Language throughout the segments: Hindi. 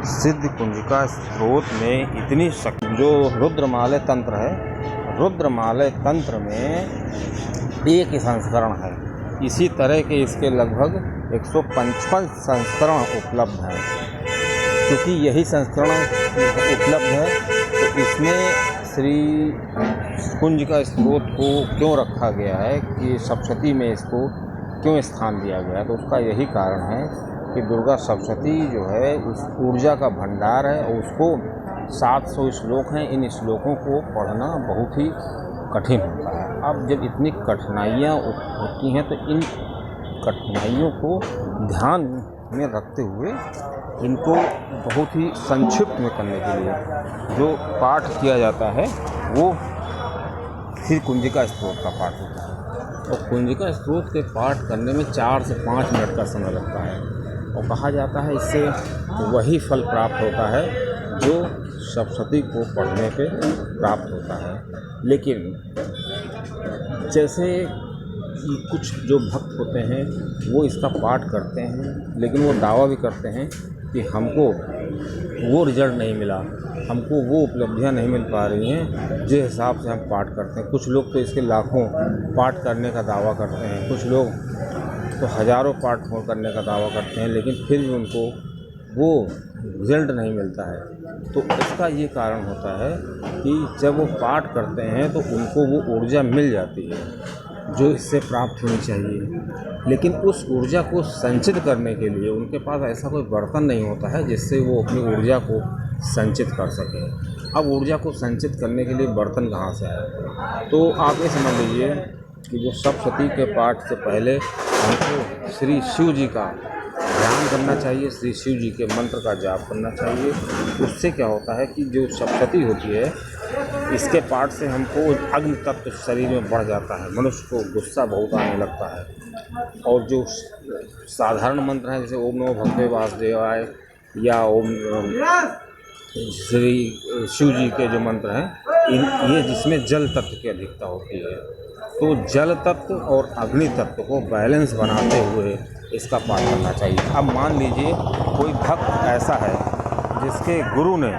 सिद्ध कुंजिका स्रोत में इतनी शक्ति, जो रुद्रमालय तंत्र है, रुद्रमालय तंत्र में एक ही संस्करण है। इसी तरह के इसके लगभग 155 संस्करण उपलब्ध हैं। क्योंकि यही संस्करण उपलब्ध है तो इसमें श्री कुंजिका स्रोत को क्यों रखा गया है कि सप्तशती में इसको क्यों स्थान दिया गया है, तो उसका यही कारण है कि दुर्गा सप्तशती जो है उस ऊर्जा का भंडार है और उसको 700 श्लोक हैं। इन श्लोकों को पढ़ना बहुत ही कठिन होता है। अब जब इतनी कठिनाइयाँ होती हैं तो इन कठिनाइयों को ध्यान में रखते हुए इनको बहुत ही संक्षिप्त में करने के लिए जो पाठ किया जाता है वो श्री कुंजिका स्रोत का पाठ होता है। और कुंजिका स्रोत के पाठ करने में 4 से 5 मिनट का समय लगता है और कहा जाता है इससे वही फल प्राप्त होता है जो सप्तशती को पढ़ने पे प्राप्त होता है। लेकिन जैसे कि कुछ जो भक्त होते हैं वो इसका पाठ करते हैं, लेकिन वो दावा भी करते हैं कि हमको वो रिजल्ट नहीं मिला, हमको वो उपलब्धियां नहीं मिल पा रही हैं जिस हिसाब से हम पाठ करते हैं। कुछ लोग तो इसके लाखों पाठ करने का दावा करते हैं, कुछ लोग तो हज़ारों पाठ करने का दावा करते हैं, लेकिन फिर भी उनको वो रिजल्ट नहीं मिलता है। तो इसका ये कारण होता है कि जब वो पाठ करते हैं तो उनको वो ऊर्जा मिल जाती है जो इससे प्राप्त होनी चाहिए, लेकिन उस ऊर्जा को संचित करने के लिए उनके पास ऐसा कोई बर्तन नहीं होता है जिससे वो अपनी ऊर्जा को संचित कर सके। अब ऊर्जा को संचित करने के लिए बर्तन कहाँ से आए, तो आप ये समझ लीजिए कि जो सप्तशती के पाठ से पहले हमको श्री शिव जी का ध्यान करना चाहिए, श्री शिव जी के मंत्र का जाप करना चाहिए। उससे क्या होता है कि जो सप्तशती होती है इसके पाठ से हमको अग्नि तत्व शरीर में बढ़ जाता है, मनुष्य को गुस्सा बहुत आने लगता है। और जो साधारण मंत्र हैं जैसे ओम नमो भगवते वासुदेवाय या ओम श्री शिव जी के जो मंत्र हैं ये जिसमें जल तत्व की अधिकता होती है, तो जल तत्व और अग्नि तत्व को बैलेंस बनाते हुए इसका पाठ करना चाहिए। अब मान लीजिए कोई भक्त ऐसा है जिसके गुरु ने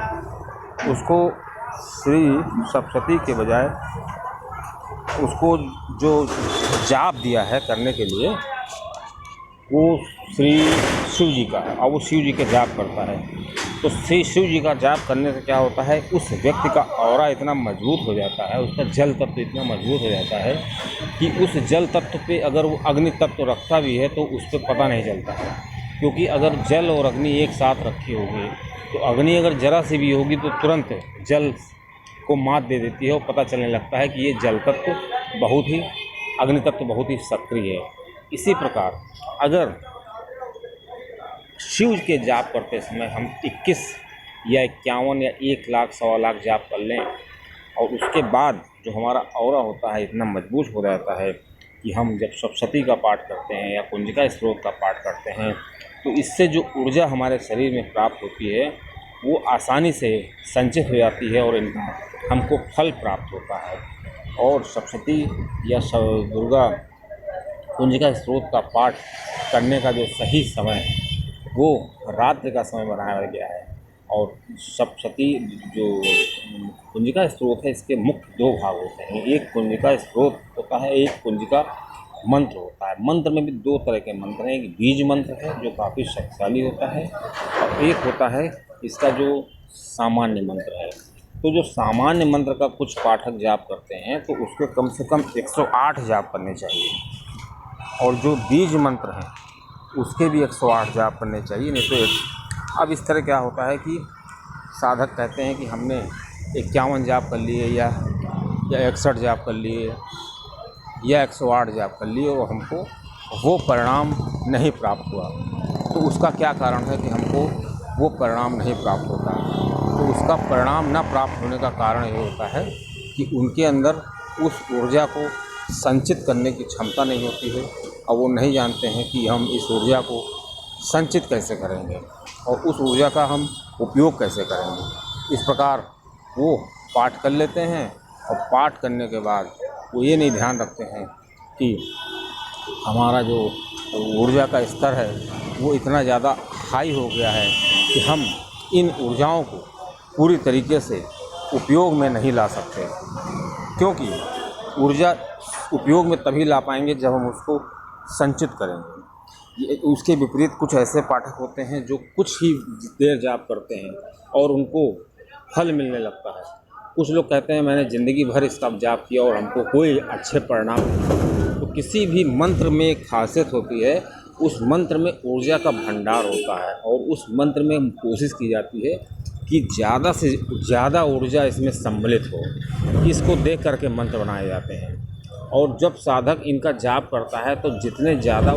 उसको श्री सप्तशती के बजाय उसको जो जाप दिया है करने के लिए वो श्री शिव जी का है और वो शिव जी के जाप करता है, तो श्री शिव जी का जाप करने से क्या होता है उस व्यक्ति का ऑरा इतना मजबूत हो जाता है, उसका जल तत्व इतना मजबूत हो जाता है कि उस जल तत्व पे अगर वो अग्नि तत्व रखता भी है तो उस पर पता नहीं चलता है। क्योंकि अगर जल और अग्नि एक साथ रखी होगी तो अग्नि अगर जरा सी भी होगी तो तुरंत जल को मात दे देती है और पता चलने लगता है कि ये जल तत्व बहुत ही, अग्नि तत्व बहुत ही सक्रिय है। इसी प्रकार अगर शिव के जाप करते समय हम 21 या 51 या 1 लाख 1.25 लाख जाप कर लें और उसके बाद जो हमारा ऑरा होता है इतना मजबूत हो जाता है कि हम जब सप्तशती का पाठ करते हैं या कुंजिका स्रोत का पाठ करते हैं तो इससे जो ऊर्जा हमारे शरीर में प्राप्त होती है वो आसानी से संचित हो जाती है और इनका हमको फल प्राप्त होता है। और सप्तशती या दुर्गा कुंजिका स्रोत का पाठ करने का जो सही समय है वो रात्रि का समय बनाया गया है। और सप्तशती जो कुंजिका स्रोत है इसके मुख्य 2 भाग होते हैं। एक कुंजिका स्रोत होता है, एक कुंजिका मंत्र होता है। मंत्र में भी 2 तरह के मंत्र हैं, एक बीज मंत्र है जो काफ़ी शक्तिशाली होता है और एक होता है इसका जो सामान्य मंत्र है। तो जो सामान्य मंत्र का कुछ पाठक जाप करते हैं तो उसके कम से कम 108 जाप करने चाहिए और जो बीज मंत्र हैं उसके भी 108 जाप करने चाहिए, नहीं तो अब इस तरह क्या होता है कि साधक कहते हैं कि हमने 51 जाप कर लिए या 61 जाप कर लिए या 108 जाप कर लिए और हमको वो परिणाम नहीं प्राप्त हुआ। तो उसका क्या कारण है कि हमको वो परिणाम नहीं प्राप्त होता। तो उसका परिणाम न प्राप्त होने का कारण ये होता है कि उनके अंदर उस ऊर्जा को संचित करने की क्षमता नहीं होती है और वो नहीं जानते हैं कि हम इस ऊर्जा को संचित कैसे करेंगे और उस ऊर्जा का हम उपयोग कैसे करेंगे। इस प्रकार वो पाठ कर लेते हैं और पाठ करने के बाद वो ये नहीं ध्यान रखते हैं कि हमारा जो ऊर्जा का स्तर है वो इतना ज़्यादा हाई हो गया है कि हम इन ऊर्जाओं को पूरी तरीके से उपयोग में नहीं ला सकते, क्योंकि ऊर्जा उपयोग में तभी ला पाएंगे जब हम उसको संचित करेंगे। उसके विपरीत कुछ ऐसे पाठक होते हैं जो कुछ ही देर जाप करते हैं और उनको फल मिलने लगता है। कुछ लोग कहते हैं मैंने ज़िंदगी भर इसका जाप किया और हमको कोई अच्छे परिणाम नहीं। तो किसी भी मंत्र में एक खासियत होती है, उस मंत्र में ऊर्जा का भंडार होता है और उस मंत्र में कोशिश की जाती है कि ज़्यादा से ज़्यादा ऊर्जा इसमें सम्मिलित हो। इसको देख करके मंत्र बनाए जाते हैं और जब साधक इनका जाप करता है तो जितने ज़्यादा